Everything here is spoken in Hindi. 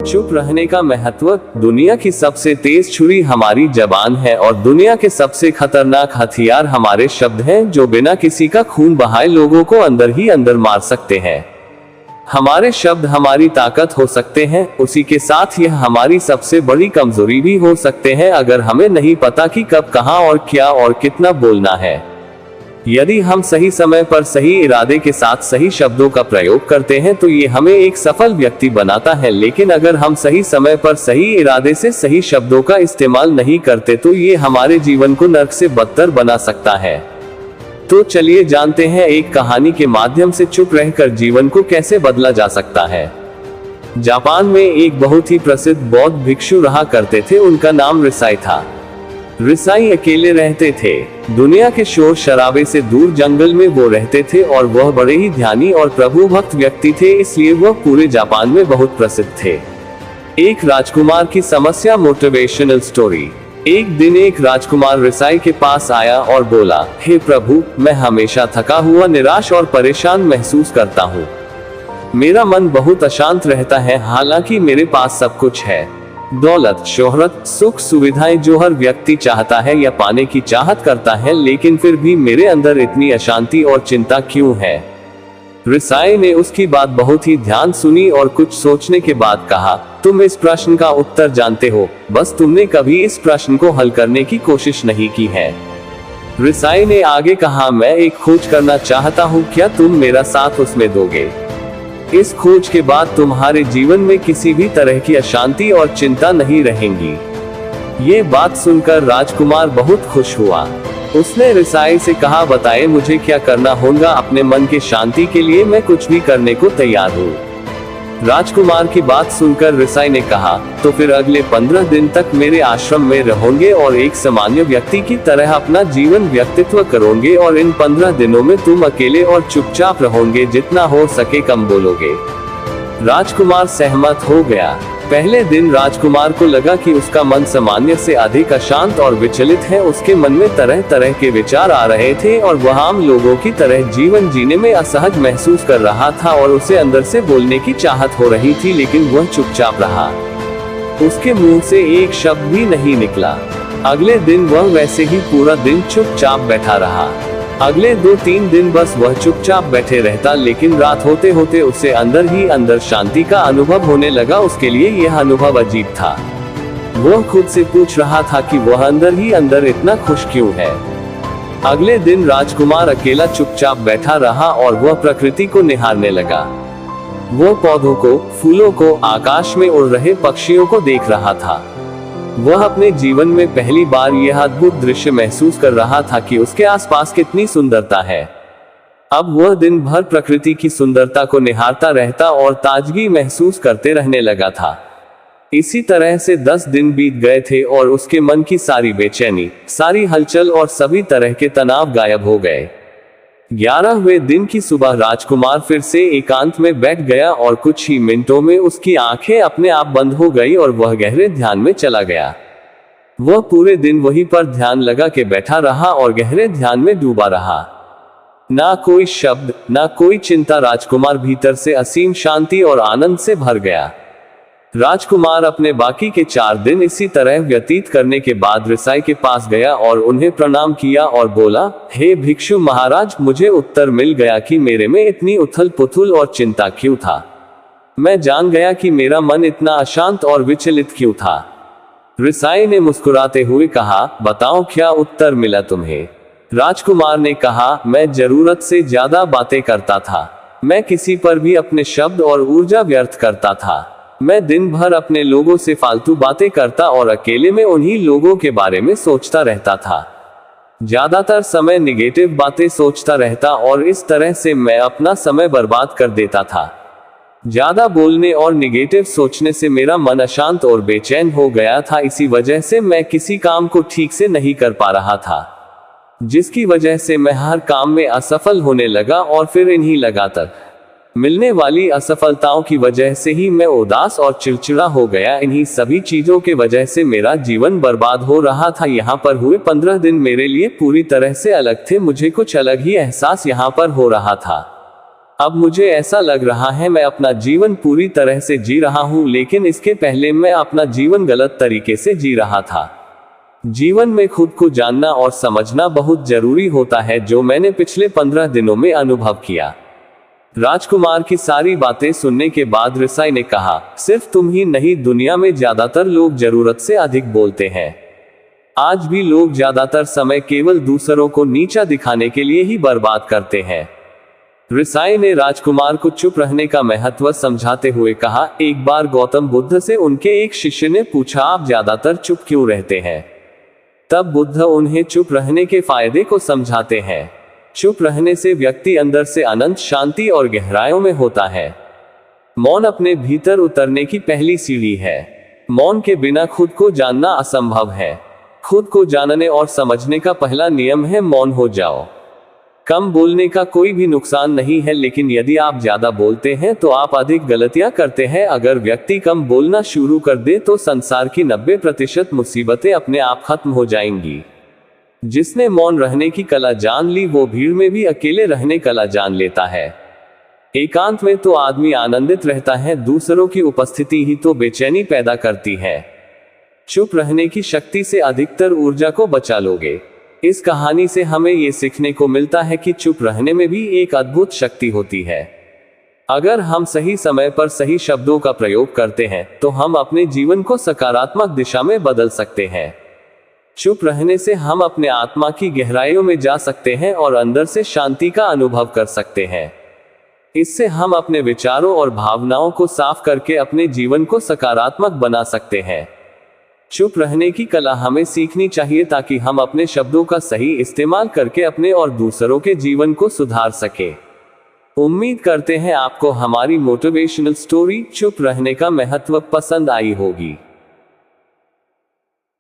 चुप रहने का महत्व। दुनिया की सबसे तेज छुरी हमारी जबान है और दुनिया के सबसे खतरनाक हथियार हमारे शब्द हैं, जो बिना किसी का खून बहाए लोगों को अंदर ही अंदर मार सकते हैं। हमारे शब्द हमारी ताकत हो सकते हैं, उसी के साथ यह हमारी सबसे बड़ी कमजोरी भी हो सकते हैं अगर हमें नहीं पता कि कब, कहां और क्या और कितना बोलना है। यदि हम सही समय पर सही इरादे के साथ सही शब्दों का प्रयोग करते हैं तो ये हमें एक सफल व्यक्ति बनाता है, लेकिन अगर हम सही समय पर सही इरादे से सही शब्दों का इस्तेमाल नहीं करते तो ये हमारे जीवन को नर्क से बदतर बना सकता है। तो चलिए जानते हैं एक कहानी के माध्यम से चुप रहकर जीवन को कैसे बदला जा सकता है। जापान में एक बहुत ही प्रसिद्ध बौद्ध भिक्षु रहा करते थे। उनका नाम रिसाई था। रिसाई अकेले रहते थे। दुनिया के शोर शराबे से दूर जंगल में वो रहते थे और वह बड़े ही ध्यानी और प्रभु भक्त व्यक्ति थे, इसलिए वह पूरे जापान में बहुत प्रसिद्ध थे। एक राजकुमार की समस्या। Motivational story. एक दिन एक राजकुमार रिसाई के पास आया और बोला, हे प्रभु, मैं हमेशा थका हुआ, निराश और परेशान महसूस करता हूँ। मेरा मन बहुत अशांत रहता है, हालांकि मेरे पास सब कुछ है, दौलत, शोहरत, सुख, सुविधाएं जो हर व्यक्ति चाहता है या पाने की चाहत करता है, लेकिन फिर भी मेरे अंदर इतनी अशांति और चिंता क्यों है। रिसाई ने उसकी बात बहुत ही ध्यान सुनी और कुछ सोचने के बाद कहा, तुम इस प्रश्न का उत्तर जानते हो, बस तुमने कभी इस प्रश्न को हल करने की कोशिश नहीं की है। रिसाई ने आगे कहा, मैं एक खोज करना चाहता हूँ, क्या तुम मेरा साथ उसमें दोगे? इस खोज के बाद तुम्हारे जीवन में किसी भी तरह की अशांति और चिंता नहीं रहेंगी। ये बात सुनकर राजकुमार बहुत खुश हुआ। उसने रिसाई से कहा, बताए मुझे क्या करना होगा, अपने मन के शांति के लिए मैं कुछ भी करने को तैयार हूँ। राजकुमार की बात सुनकर रिसाई ने कहा, तो फिर अगले 15 दिन तक मेरे आश्रम में रहोगे और एक सामान्य व्यक्ति की तरह अपना जीवन व्यक्तित्व करोगे और इन 15 दिनों में तुम अकेले और चुपचाप रहोगे, जितना हो सके कम बोलोगे। राजकुमार सहमत हो गया। पहले दिन राजकुमार को लगा कि उसका मन सामान्य से अधिक अशांत और विचलित है। उसके मन में तरह तरह के विचार आ रहे थे और वह आम लोगों की तरह जीवन जीने में असहज महसूस कर रहा था और उसे अंदर से बोलने की चाहत हो रही थी, लेकिन वह चुपचाप रहा। उसके मुंह से एक शब्द भी नहीं निकला। अगले दिन वह वैसे ही पूरा दिन चुपचाप बैठा रहा। अगले 2-3 दिन बस वह चुपचाप बैठे रहता, लेकिन रात होते होते उसे अंदर ही अंदर शांति का अनुभव होने लगा। उसके लिए यह अनुभव अजीब था। वह खुद से पूछ रहा था कि वह अंदर ही अंदर इतना खुश क्यों है। अगले दिन राजकुमार अकेला चुपचाप बैठा रहा और वह प्रकृति को निहारने लगा। वह पौधों को, फूलों को, आकाश में उड़ रहे पक्षियों को देख रहा था। वह अपने जीवन में पहली बार यह अद्भुत दृश्य महसूस कर रहा था कि उसके आसपास कितनी सुंदरता है। अब वह दिन भर प्रकृति की सुंदरता को निहारता रहता और ताजगी महसूस करते रहने लगा था। इसी तरह से 10 दिन बीत गए थे और उसके मन की सारी बेचैनी, सारी हलचल और सभी तरह के तनाव गायब हो गए। 11वें दिन की सुबह राजकुमार फिर से एकांत में बैठ गया और कुछ ही मिनटों में उसकी आंखें अपने आप बंद हो गई और वह गहरे ध्यान में चला गया। वह पूरे दिन वहीं पर ध्यान लगा के बैठा रहा और गहरे ध्यान में डूबा रहा। ना कोई शब्द, ना कोई चिंता। राजकुमार भीतर से असीम शांति और आनंद से भर गया। राजकुमार अपने बाकी के 4 दिन इसी तरह व्यतीत करने के बाद रिसाई के पास गया और उन्हें प्रणाम किया और बोला, हे भिक्षु महाराज, मुझे उत्तर मिल गया कि मेरे में इतनी उथल पुथल और चिंता क्यों था। मैं जान गया कि मेरा मन इतना अशांत और विचलित क्यों था। रिसाई ने मुस्कुराते हुए कहा, बताओ क्या उत्तर मिला तुम्हें? राजकुमार ने कहा, मैं जरूरत से ज्यादा बातें करता था। मैं किसी पर भी अपने शब्द और ऊर्जा व्यर्थ करता था। मैं दिन भर अपने लोगों से फालतू बातें करता और अकेले में उन्हीं लोगों के बारे में सोचता रहता था। ज्यादातर समय निगेटिव बातें सोचता रहता और इस तरह से मैं अपना समय बर्बाद कर देता था। ज्यादा बोलने और निगेटिव सोचने से मेरा मन अशांत और बेचैन हो गया था। इसी वजह से मैं किसी काम को ठीक से नहीं कर पा रहा था, जिसकी वजह से मैं हर काम में असफल होने लगा और फिर इन्हीं लगातार मिलने वाली असफलताओं की वजह से ही मैं उदास और चिड़चिड़ा हो गया। इन्हीं सभी चीजों के वजह से मेरा जीवन बर्बाद हो रहा था। यहाँ पर हुए 15 दिन मेरे लिए पूरी तरह से अलग थे। मुझे कुछ अलग ही एहसास यहाँ पर हो रहा था। अब मुझे ऐसा लग रहा है मैं अपना जीवन पूरी तरह से जी रहा हूं, लेकिन इसके पहले मैं अपना जीवन गलत तरीके से जी रहा था। जीवन में खुद को जानना और समझना बहुत जरूरी होता है, जो मैंने पिछले 15 दिनों में अनुभव किया। राजकुमार की सारी बातें सुनने के बाद रिसाई ने कहा, सिर्फ तुम ही नहीं, दुनिया में ज्यादातर लोग जरूरत से अधिक बोलते हैं। आज भी लोग ज्यादातर समय केवल दूसरों को नीचा दिखाने के लिए ही बर्बाद करते हैं। रिसाई ने राजकुमार को चुप रहने का महत्व समझाते हुए कहा, एक बार गौतम बुद्ध से उनके एक शिष्य ने पूछा, आप ज्यादातर चुप क्यों रहते हैं? तब बुद्ध उन्हें चुप रहने के फायदे को समझाते हैं। चुप रहने से व्यक्ति अंदर से अनंत शांति और गहराइयों में होता है। मौन अपने भीतर उतरने की पहली सीढ़ी है। मौन के बिना खुद को जानना असंभव है। खुद को जानने और समझने का पहला नियम है, मौन हो जाओ। कम बोलने का कोई भी नुकसान नहीं है, लेकिन यदि आप ज्यादा बोलते हैं तो आप अधिक गलतियां करते हैं। अगर व्यक्ति कम बोलना शुरू कर दे तो संसार की 90% मुसीबतें अपने आप खत्म हो जाएंगी। जिसने मौन रहने की कला जान ली, वो भीड़ में भी अकेले रहने कला जान लेता है। एकांत में तो आदमी आनंदित रहता है, दूसरों की उपस्थिति ही तो बेचैनी पैदा करती है। चुप रहने की शक्ति से अधिकतर ऊर्जा को बचा लोगे। इस कहानी से हमें ये सीखने को मिलता है कि चुप रहने में भी एक अद्भुत शक्ति होती है। अगर हम सही समय पर सही शब्दों का प्रयोग करते हैं तो हम अपने जीवन को सकारात्मक दिशा में बदल सकते हैं। चुप रहने से हम अपने आत्मा की गहराइयों में जा सकते हैं और अंदर से शांति का अनुभव कर सकते हैं। इससे हम अपने विचारों और भावनाओं को साफ करके अपने जीवन को सकारात्मक बना सकते हैं। चुप रहने की कला हमें सीखनी चाहिए ताकि हम अपने शब्दों का सही इस्तेमाल करके अपने और दूसरों के जीवन को सुधार सके। उम्मीद करते हैं आपको हमारी मोटिवेशनल स्टोरी चुप रहने का महत्व पसंद आई होगी।